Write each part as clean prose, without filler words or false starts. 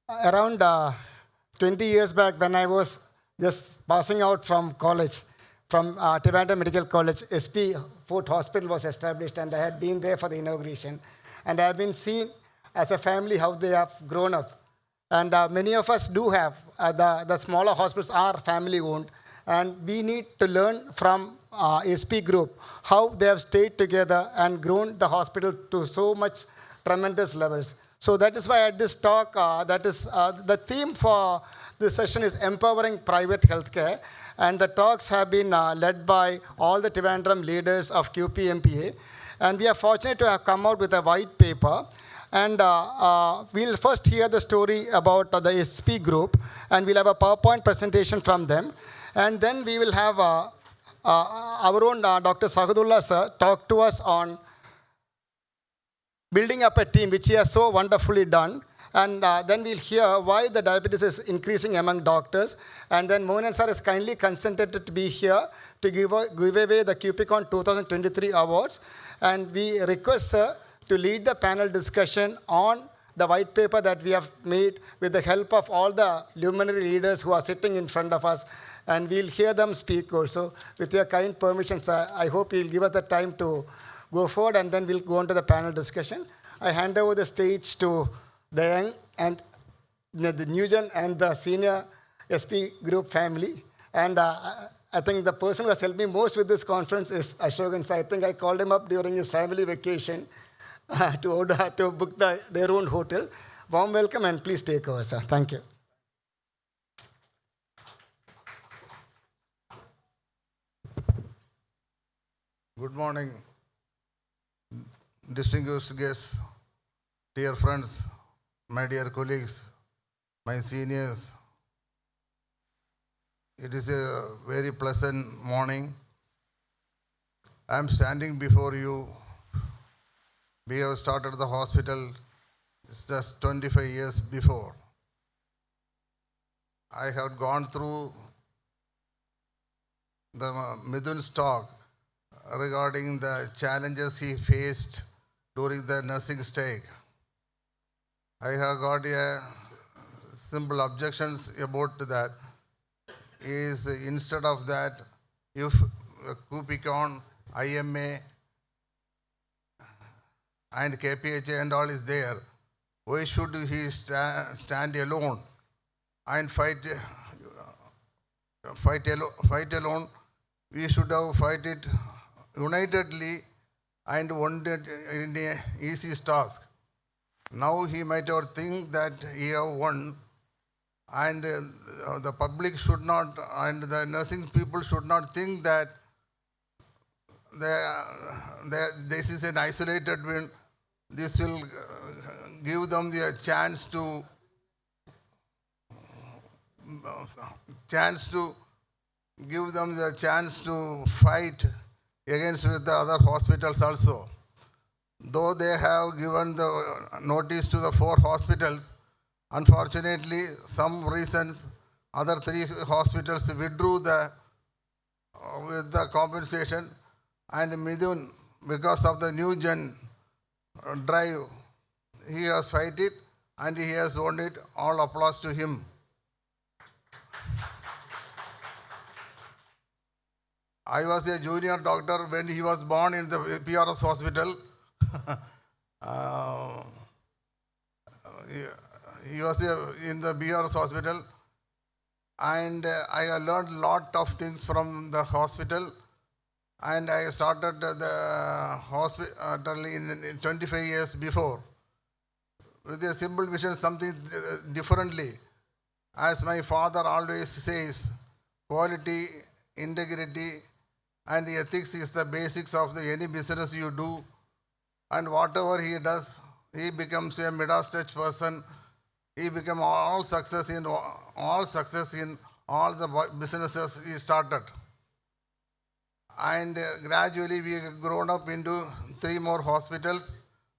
Around 20 years back, when I was just passing out from college, from Trivandrum Medical College, SP Fort Hospital was established, and I had been there for the inauguration. And I have been seen as a family how they have grown up. And many of us do have. The smaller hospitals are family owned. And we need to learn from SP Group how they have stayed together and grown the hospital to so much tremendous levels. So that is why at this talk, that is the theme for this session is empowering private healthcare. And the talks have been led by all the Trivandrum leaders of QPMPA. And we are fortunate to have come out with a white paper. And we'll first hear the story about the SP group, and we'll have a PowerPoint presentation from them. And then we will have our own Dr. Sahadullah sir talk to us on building up a team, which he has so wonderfully done. And then we'll hear why the diabetes is increasing among doctors. And then Mohan sir has kindly consented to be here to give away the QPCon 2023 awards. And we request sir to lead the panel discussion on the white paper that we have made with the help of all the luminary leaders who are sitting in front of us. And we'll hear them speak also. With your kind permission, sir, I hope you'll give us the time to go forward, and then we'll go on to the panel discussion. I hand over the stage to the young and the new gen and the senior SP group family. And I think the person who has helped me most with this conference is Asokan. So I think I called him up during his family vacation to book their own hotel. Warm welcome, and please take over, sir. Thank you. Good morning, distinguished guests, dear friends, my dear colleagues, my seniors. It is a very pleasant morning. I am standing before you. We have started the hospital just 25 years before. I have gone through the Midhun's talk regarding the challenges he faced during the nursing stay. I have got a simple objections about that. Is instead of that, if Kupicon, IMA, and KPHA and all is there, why should he stand alone and fight alone? We should have fight it unitedly and wanted in a easy task. Now he might have think that he have won, and the public should not, and the nursing people should not think that this is an isolated win. This will give them the chance to fight against with the other hospitals also. Though they have given the notice to the 4 hospitals, unfortunately, some reasons, other 3 hospitals withdrew with the compensation, and Midhun, because of the new gen drive, he has fight it and he has won it. All applause to him. I was a junior doctor when he was born in the PRS hospital. He was in the PRS hospital, and I learned a lot of things from the hospital. And I started the hospital in 25 years before with a simple vision, something differently. As my father always says, quality, integrity, and ethics is the basics of any business you do. And whatever he does, he becomes a Midas touch person. He becomes all success in all the businesses he started. And gradually we have grown up into 3 more hospitals.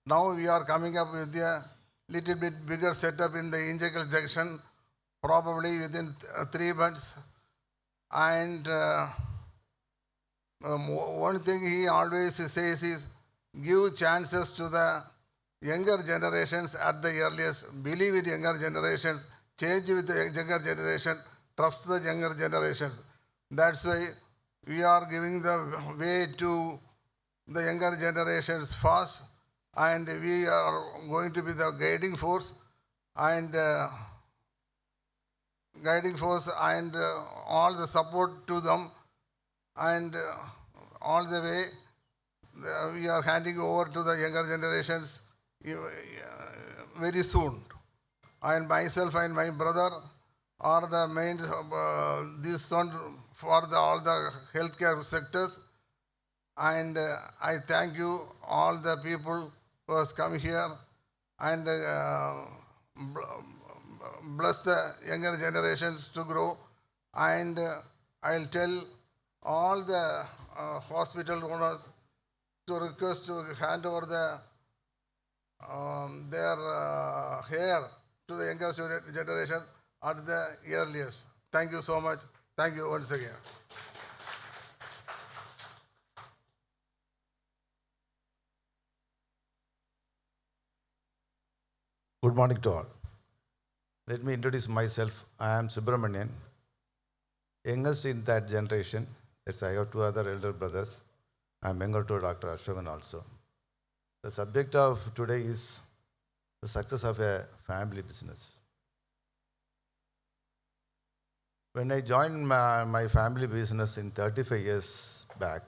Now we are coming up with a little bit bigger setup in the Injekal Junction, probably within 3 months. And one thing he always says is, give chances to the younger generations at the earliest, believe in younger generations, change with the younger generation, trust the younger generations. That's why we are giving the way to the younger generations fast, and we are going to be the guiding force and all the support to them, and all the way we are handing over to the younger generations very soon. And myself and my brother are the main this one for all the healthcare sectors. And I thank you all the people who has come here, and bless the younger generations to grow. And I'll tell all the hospital owners to request to hand over their hair to the younger generation at the earliest. Thank you so much. Thank you once again. Good morning to all. Let me introduce myself. I am Subramanian, youngest in that generation. That's I have two other elder brothers. I am younger to Dr. Asokan also. The subject of today is the success of a family business. When I joined my family business in 35 years back,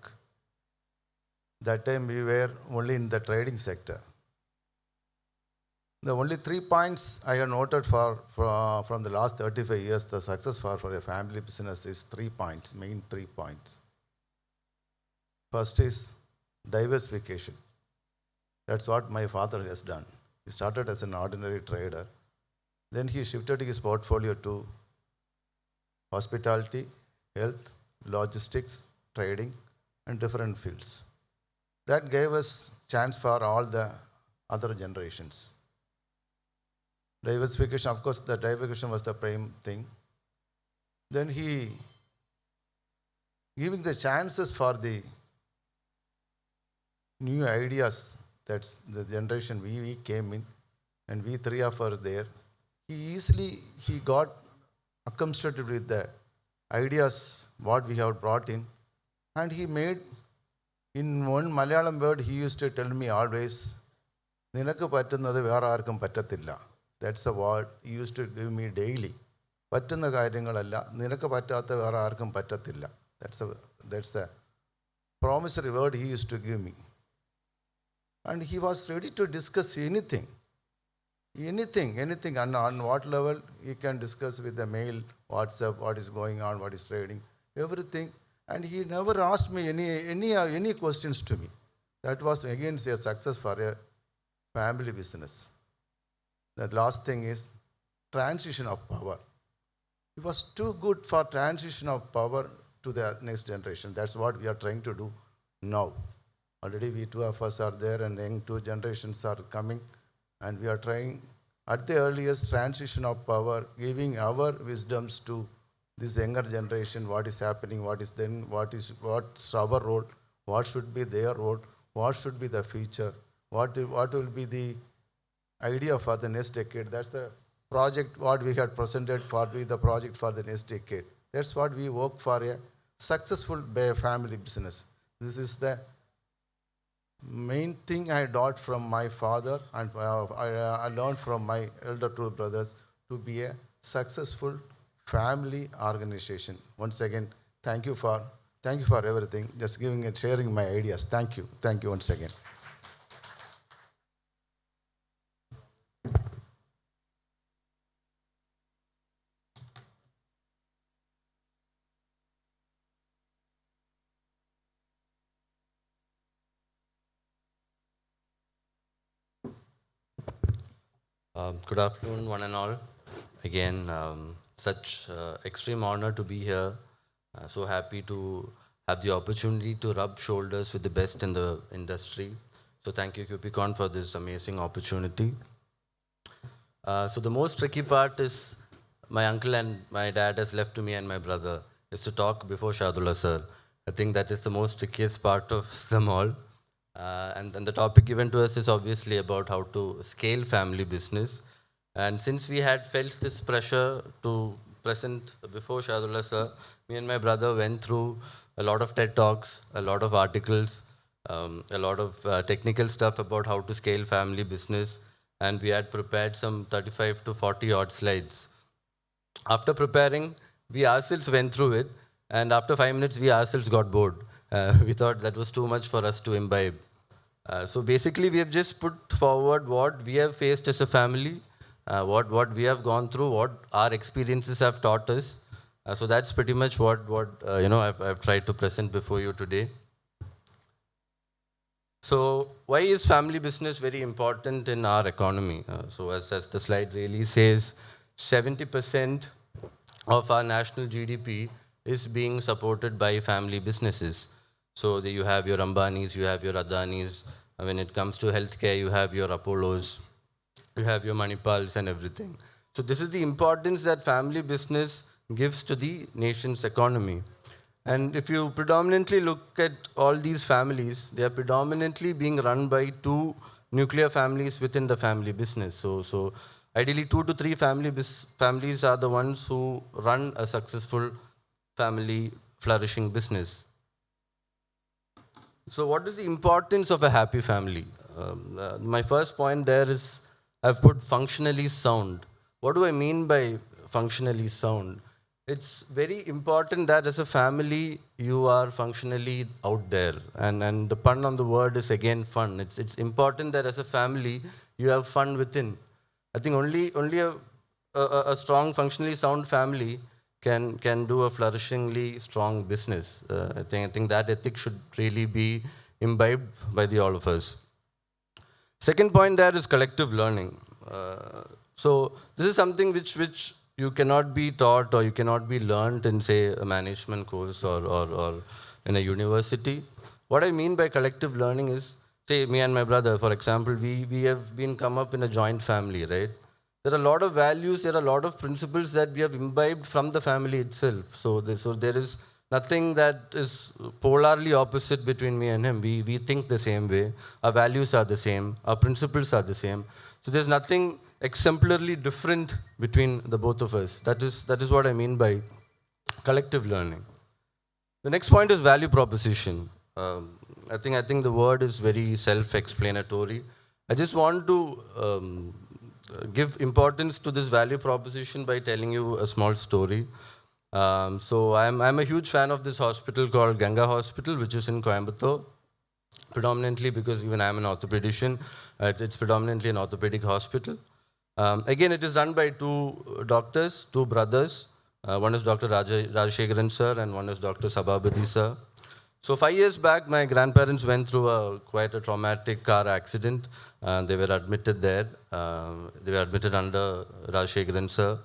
that time we were only in the trading sector. The only 3 points I have noted from the last 35 years, the success for a family business is 3 points, main 3 points. First is diversification. That's what my father has done. He started as an ordinary trader. Then he shifted his portfolio to hospitality, health, logistics, trading, and different fields. That gave us chance for all the other generations. Diversification, of course, the diversification was the prime thing. Then he giving the chances for the new ideas. That's the generation we came in, and we three of us there. He got accustomed with the ideas what we have brought in, and he made in one Malayalam word he used to tell me always, "Ninakku pattunnathu vera aarkkum pattathilla." That's a word he used to give me daily. പറ്റുന്ന കാര്യങ്ങളല്ല നിനക്ക് പറ്റാത്ത വേറെ ആർക്കും പറ്റത്തില്ല. That's the promissory word he used to give me. And he was ready to discuss anything, and on what level he can discuss with the mail, WhatsApp, what is going on, what is trading, everything. And he never asked me any questions to me. That was again a success for a family business. The last thing is transition of power. He was too good for transition of power to the next generation. That's what we are trying to do now. Already we two of us are there, and young two generations are coming, and we are trying at the earliest transition of power, giving our wisdoms to this younger generation, what is happening, what's our role, what should be their role, what should be the future, what will be the idea for the next decade. That's the project what we had presented for the project for the next decade. That's what we work for, a successful family business. This is the main thing I got from my father, and I learned from my elder two brothers to be a successful family organization. Once again, thank you for everything. Just giving and sharing my ideas. Thank you once again. Good afternoon, one and all. Again, such extreme honor to be here. So happy to have the opportunity to rub shoulders with the best in the industry. So thank you, Cupicon, for this amazing opportunity. So the most tricky part is my uncle and my dad has left to me and my brother is to talk before Shadullah sir. I think that is the most trickiest part of them all. And the topic given to us is obviously about how to scale family business. And since we had felt this pressure to present before Shadullah sir, me and my brother went through a lot of TED Talks, a lot of articles, a lot of technical stuff about how to scale family business. And we had prepared some 35 to 40 odd slides. After preparing, we ourselves went through it, and after 5 minutes, we ourselves got bored. We thought that was too much for us to imbibe. So basically, we have just put forward what we have faced as a family, what we have gone through, what our experiences have taught us. So that's pretty much what I've tried to present before you today. So why is family business very important in our economy? So as the slide really says, 70% of our national GDP is being supported by family businesses. So you have your Ambanis, you have your Adanis. When it comes to healthcare, you have your Apollos, you have your Manipals and everything. So this is the importance that family business gives to the nation's economy. And if you predominantly look at all these families, they are predominantly being run by two nuclear families within the family business. So ideally, 2 to 3 families are the ones who run a successful family flourishing business. So what is the importance of a happy family? My first point there is I've put functionally sound. What do I mean by functionally sound? It's very important that as a family, you are functionally out there. And the pun on the word is again fun. It's important that as a family, you have fun within. I think only a strong, functionally sound family can do a flourishingly strong business. I think that ethic should really be imbibed by all of us. Second point there is collective learning. So this is something which you cannot be taught or you cannot be learned in, say, a management course or in a university. What I mean by collective learning is, say, me and my brother, for example, we have been come up in a joint family, right? There are a lot of values, there are a lot of principles that we have imbibed from the family itself. So there is nothing that is polarly opposite between me and him. We think the same way. Our values are the same. Our principles are the same. So there's nothing exemplarily different between the both of us. That is what I mean by collective learning. The next point is value proposition. I think the word is very self-explanatory. I just want to give importance to this value proposition by telling you a small story. So I'm a huge fan of this hospital called Ganga Hospital, which is in Coimbatore. Predominantly because even I'm an orthopedician, it's predominantly an orthopedic hospital. Again, it is run by two doctors, two brothers. One is Dr. Rajashekharan sir and one is Dr. Sabhabadi sir. So 5 years back, my grandparents went through quite a traumatic car accident. They were admitted there. They were admitted under Rajashekharan sir.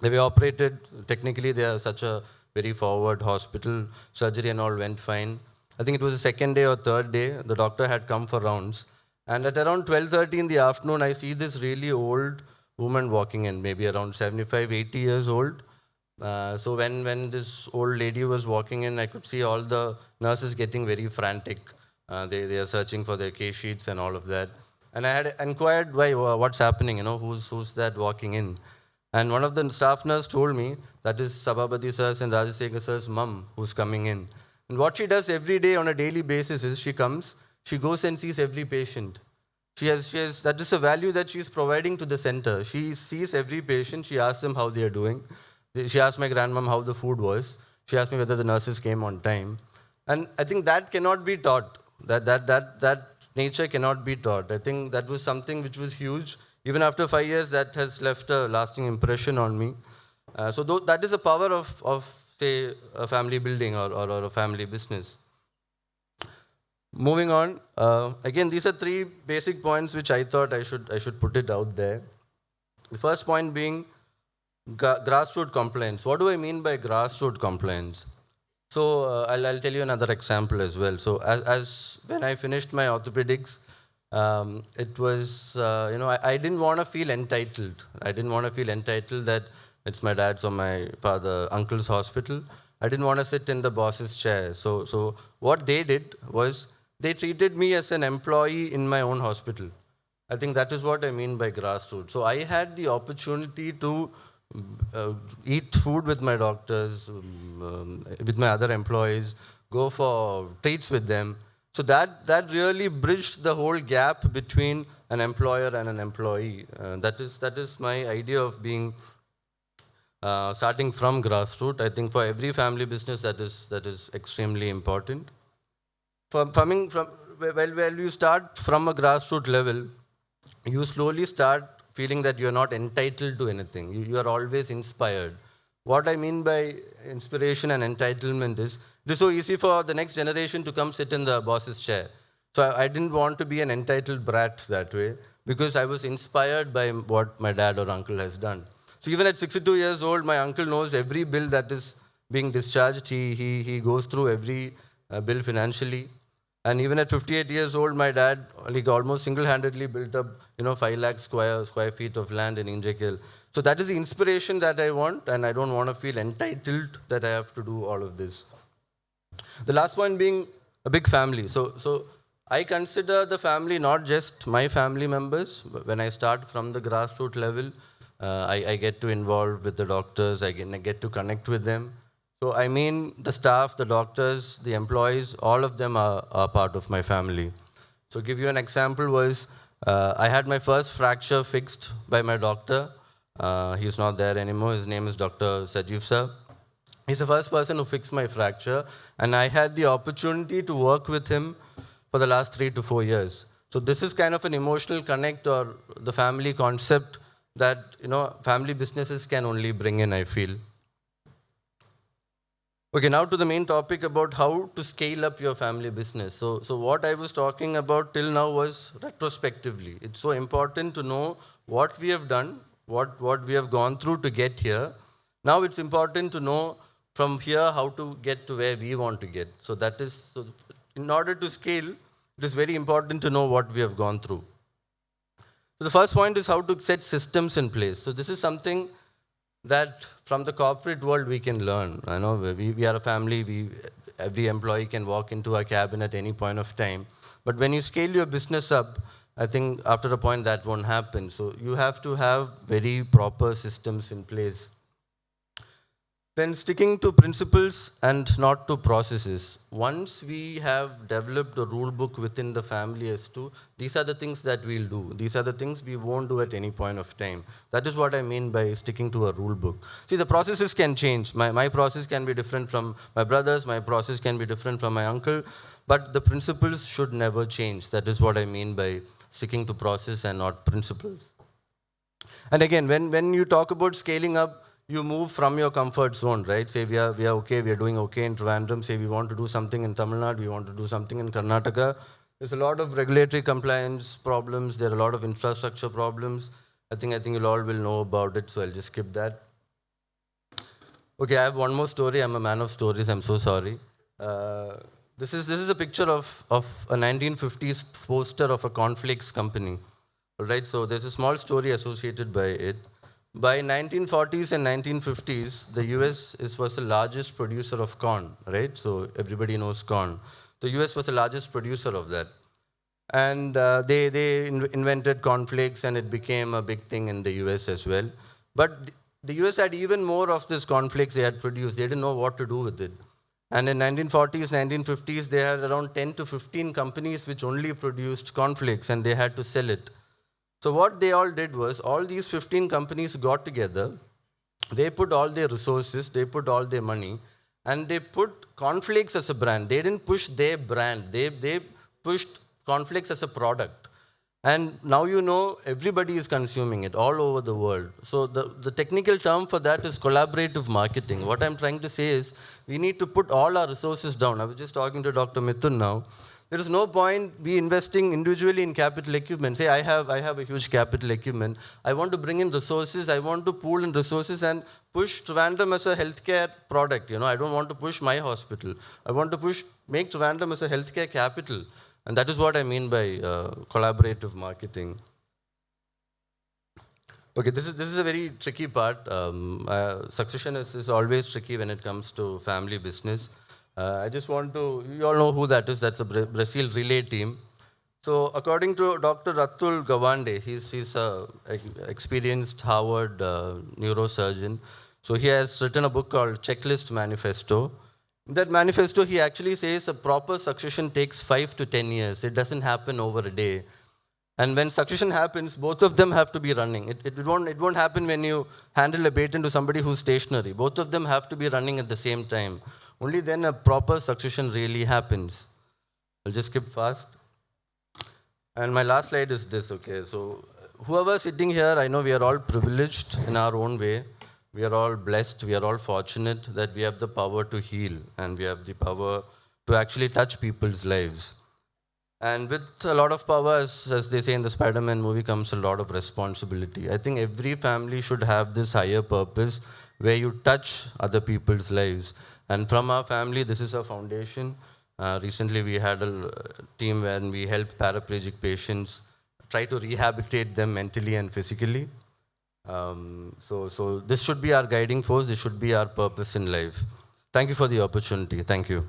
They were operated. Technically, they are such a very forward hospital. Surgery and all went fine. I think it was the second day or third day. The doctor had come for rounds. And at around 12:30 in the afternoon, I see this really old woman walking in, maybe around 75, 80 years old. So when this old lady was walking in, I could see all the nurses getting very frantic. They are searching for their case sheets and all of that. And I had inquired, what's happening, who's that walking in? And one of the staff nurse told me that is Sabhabadi sir's and Rajashekar sir's mum who's coming in. And what she does every day on a daily basis is she goes and sees every patient. That is a value that she's providing to the center. She sees every patient, she asks them how they are doing. She asked my grandmom how the food was. She asked me whether the nurses came on time. And I think that cannot be taught. That nature cannot be taught. I think that was something which was huge. Even after 5 years, that has left a lasting impression on me. So that is the power of say, a family building or a family business. Moving on, again, these are 3 basic points which I thought I should put it out there. The first point being grassroots compliance. What do I mean by grassroots compliance? So I'll tell you another example as well. So as when I finished my orthopedics, it was, I didn't want to feel entitled. I didn't want to feel entitled that it's my dad's or my uncle's hospital. I didn't want to sit in the boss's chair. So what they did was they treated me as an employee in my own hospital. I think that is what I mean by grassroots. So I had the opportunity to eat food with my doctors, with my other employees, go for treats with them. So that really bridged the whole gap between an employer and an employee. That is my idea of being starting from grassroots. I think for every family business that is extremely important. Coming from well, you start from a grassroots level, you slowly start feeling that you're not entitled to anything. You are always inspired. What I mean by inspiration and entitlement is, it is so easy for the next generation to come sit in the boss's chair. So I didn't want to be an entitled brat that way, because I was inspired by what my dad or uncle has done. So even at 62 years old, my uncle knows every bill that is being discharged. He goes through every bill financially. And even at 58 years old, my dad almost single-handedly built up 5 lakh square feet of land in Injekil. So that is the inspiration that I want, and I don't want to feel entitled that I have to do all of this. The last point being a big family. So I consider the family not just my family members. When I start from the grassroots level, I get to involve with the doctors, I get to connect with them. So I mean the staff, the doctors, the employees, all of them are part of my family. So give you an example was, I had my first fracture fixed by my doctor. He's not there anymore. His name is Dr. Sajeev sir. He's the first person who fixed my fracture, and I had the opportunity to work with him for the last 3 to 4 years. So this is kind of an emotional connect, or the family concept that family businesses can only bring in, I feel. Okay, now to the main topic about how to scale up your family business. So what I was talking about till now was retrospectively. It's so important to know what we have done, what we have gone through to get here. Now it's important to know from here how to get to where we want to get. So in order to scale, it is very important to know what we have gone through. So the first point is how to set systems in place. So this is something that from the corporate world we can learn. I know we are a family, every employee can walk into a cabin at any point of time. But when you scale your business up, I think after a point that won't happen. So you have to have very proper systems in place. Then sticking to principles and not to processes. Once we have developed a rule book within the family as to these are the things that we'll do, these are the things we won't do at any point of time. That is what I mean by sticking to a rule book. See, the processes can change. My process can be different from my brother's, my process can be different from my uncle, but the principles should never change. That is what I mean by sticking to process and not principles. And again, when you talk about scaling up, you move from your comfort zone, right? Say we are okay, we are doing okay in Trivandrum. Say we want to do something in Tamil Nadu, we want to do something in Karnataka. There's a lot of regulatory compliance problems. There are a lot of infrastructure problems. I think you all will know about it, so I'll just skip that. Okay, I have one more story. I'm a man of stories. I'm so sorry. This is a picture of a 1950s poster of a cornflakes company. All right, so there's a small story associated by it. By 1940s and 1950s, the US was the largest producer of corn, right? So everybody knows corn. The US was the largest producer of that. And they invented cornflakes, and it became a big thing in the US as well. But the US had even more of this cornflakes they had produced. They didn't know what to do with it. And in 1940s, 1950s, they had around 10 to 15 companies which only produced cornflakes, and they had to sell it. So what they all did was, all these 15 companies got together, they put all their resources, they put all their money, and they put cornflakes as a brand. They didn't push their brand, they pushed cornflakes as a product. And now everybody is consuming it all over the world. So the technical term for that is collaborative marketing. What I'm trying to say is, we need to put all our resources down. I was just talking to Dr. Mithun now. There is no point we investing individually in capital equipment. Say I have a huge capital equipment. I want to bring in resources. I want to pool in resources and push Trivandrum as a healthcare product. I don't want to push my hospital. I want to make Trivandrum as a healthcare capital. And that is what I mean by collaborative marketing. Okay, this is a very tricky part. Succession is always tricky when it comes to family business. I just want to, you all know who that is. That's a Brazil relay team. So according to Dr. Atul Gawande, he's a experienced Harvard neurosurgeon. So he has written a book called Checklist Manifesto. In that manifesto, he actually says a proper succession takes 5 to 10 years. It doesn't happen over a day. And when succession happens, both of them have to be running. It won't happen when you handle a baton to somebody who's stationary. Both of them have to be running at the same time. Only then a proper succession really happens. I'll just skip fast. And my last slide is this, okay? So whoever sitting here, I know we are all privileged in our own way. We are all blessed, we are all fortunate that we have the power to heal and we have the power to actually touch people's lives. And with a lot of power, as they say in the Spider-Man movie, comes a lot of responsibility. I think every family should have this higher purpose where you touch other people's lives. And from our family, this is our foundation. Recently, we had a team where we helped paraplegic patients, try to rehabilitate them mentally and physically. So this should be our guiding force. This should be our purpose in life. Thank you for the opportunity. Thank you.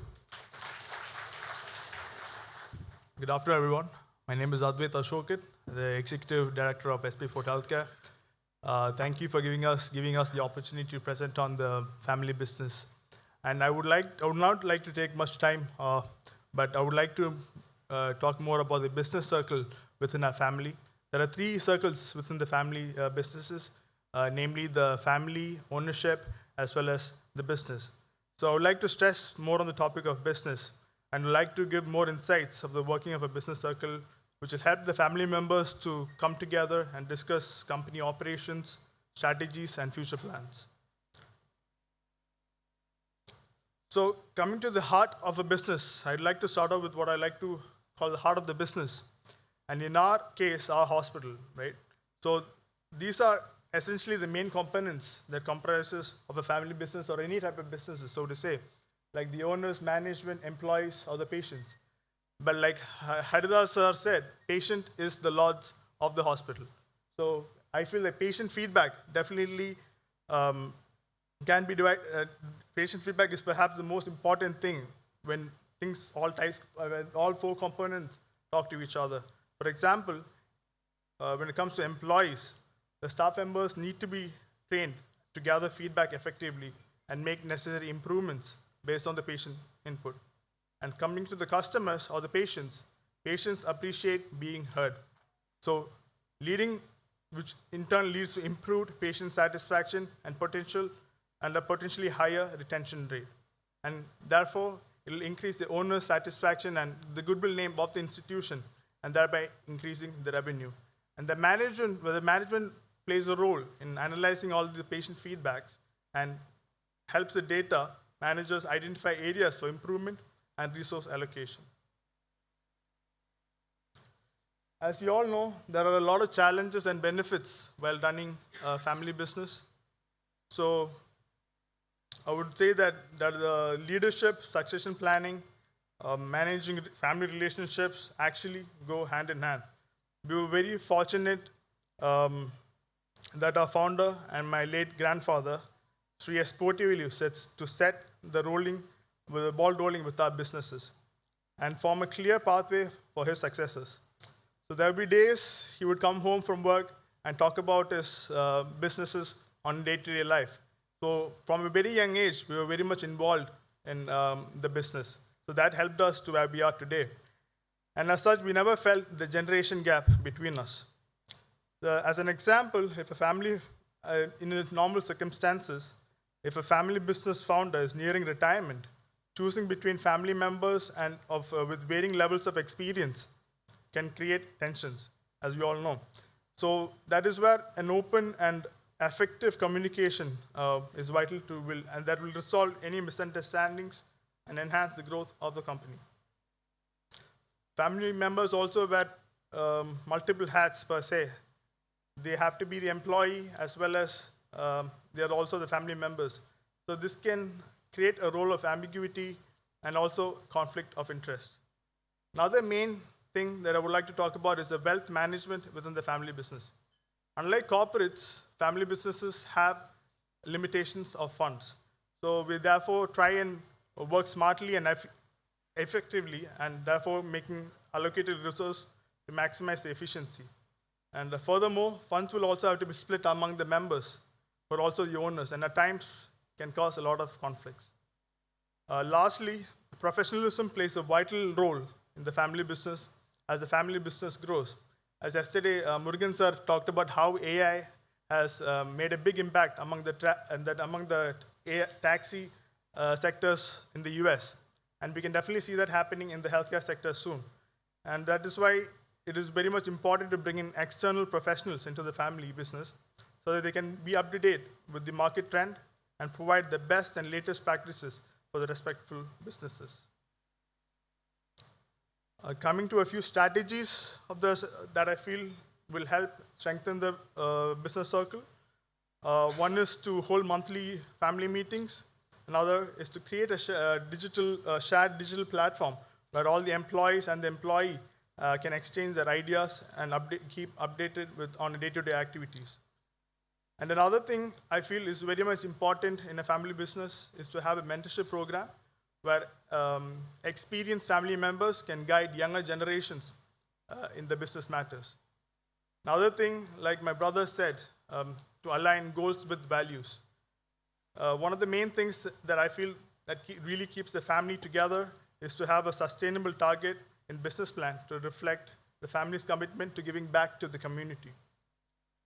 Good afternoon, everyone. My name is Asokan, the Executive Director of SP Fort Healthcare. Thank you for giving us the opportunity to present on the family business. And I would not like to take much time, but I would like to talk more about the business circle within our family. There are 3 circles within the family businesses, namely the family, ownership, as well as the business. So I would like to stress more on the topic of business and would like to give more insights of the working of a business circle, which will help the family members to come together and discuss company operations, strategies, and future plans. So coming to the heart of a business, I'd like to start off with what I like to call the heart of the business. And in our case, our hospital, right? So these are essentially the main components that comprises of a family business or any type of businesses, so to say, like the owners, management, employees, or the patients. But like Haridhar sir said, patient is the lords of the hospital. So I feel that patient feedback definitely can be divided. Patient feedback is perhaps the most important thing when when all 4 components talk to each other. For example, when it comes to employees, the staff members need to be trained to gather feedback effectively and make necessary improvements based on the patient input. And coming to the customers or the patients appreciate being heard. So which in turn leads to improved patient satisfaction and a potentially higher retention rate. And therefore, it will increase the owner's satisfaction and the goodwill name of the institution, and thereby increasing the revenue. And the management plays a role in analyzing all the patient feedbacks and helps the data managers identify areas for improvement and resource allocation. As you all know, there are a lot of challenges and benefits while running a family business. So I would say that the leadership, succession planning, managing family relationships actually go hand in hand. We were very fortunate that our founder and my late grandfather, Sri Sportively, sets to set the ball rolling with our businesses and form a clear pathway for his successors. So there will be days he would come home from work and talk about his businesses on day-to-day life. So from a very young age, we were very much involved in the business. So that helped us to where we are today. And as such, we never felt the generation gap between us. As an example, if a family, in normal circumstances, if a family business founder is nearing retirement, choosing between family members and with varying levels of experience can create tensions, as we all know. So that is where an open and effective communication is vital and that will resolve any misunderstandings and enhance the growth of the company. Family members also wear multiple hats per se. They have to be the employee as well as they are also the family members. So this can create a role of ambiguity and also conflict of interest. Another main thing that I would like to talk about is the wealth management within the family business. Unlike corporates, family businesses have limitations of funds. So we therefore try and work smartly and effectively, and therefore making allocated resources to maximize the efficiency. And furthermore, funds will also have to be split among the members, but also the owners, and at times can cause a lot of conflicts. Lastly, professionalism plays a vital role in the family business as the family business grows. As yesterday, Murugan sir talked about how AI has made a big impact among the taxi sectors in the US. And we can definitely see that happening in the healthcare sector soon. And that is why it is very much important to bring in external professionals into the family business so that they can be up to date with the market trend and provide the best and latest practices for the respectful businesses. Coming to a few strategies of this that I feel will help strengthen the business circle. One is to hold monthly family meetings. Another is to create a shared digital platform where all the employees and the employee can exchange their ideas and keep updated on day-to-day activities. And another thing I feel is very much important in a family business is to have a mentorship program where experienced family members can guide younger generations in the business matters. Another thing, like my brother said, to align goals with values. One of the main things that I feel that really keeps the family together is to have a sustainable target in business plan to reflect the family's commitment to giving back to the community.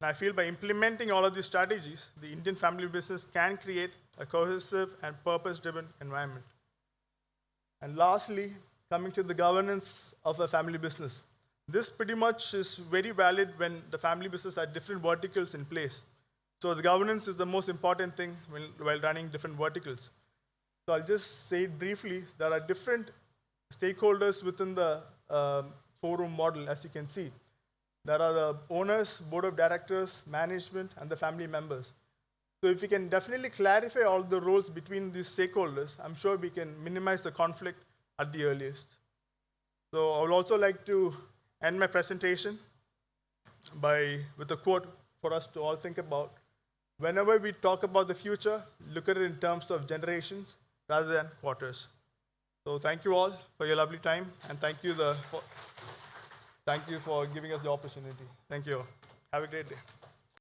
And I feel by implementing all of these strategies, the Indian family business can create a cohesive and purpose-driven environment. And lastly, coming to the governance of a family business. This pretty much is very valid when the family business has different verticals in place. So the governance is the most important thing while running different verticals. So I'll just say it briefly. There are different stakeholders within the forum model, as you can see. There are the owners, board of directors, management, and the family members. So if we can definitely clarify all the roles between these stakeholders, I'm sure we can minimize the conflict at the earliest. So I would also like to end my presentation with a quote for us to all think about. Whenever we talk about the future, look at it in terms of generations rather than quarters. So thank you all for your lovely time, and thank you for giving us the opportunity. Thank you all. Have a great day.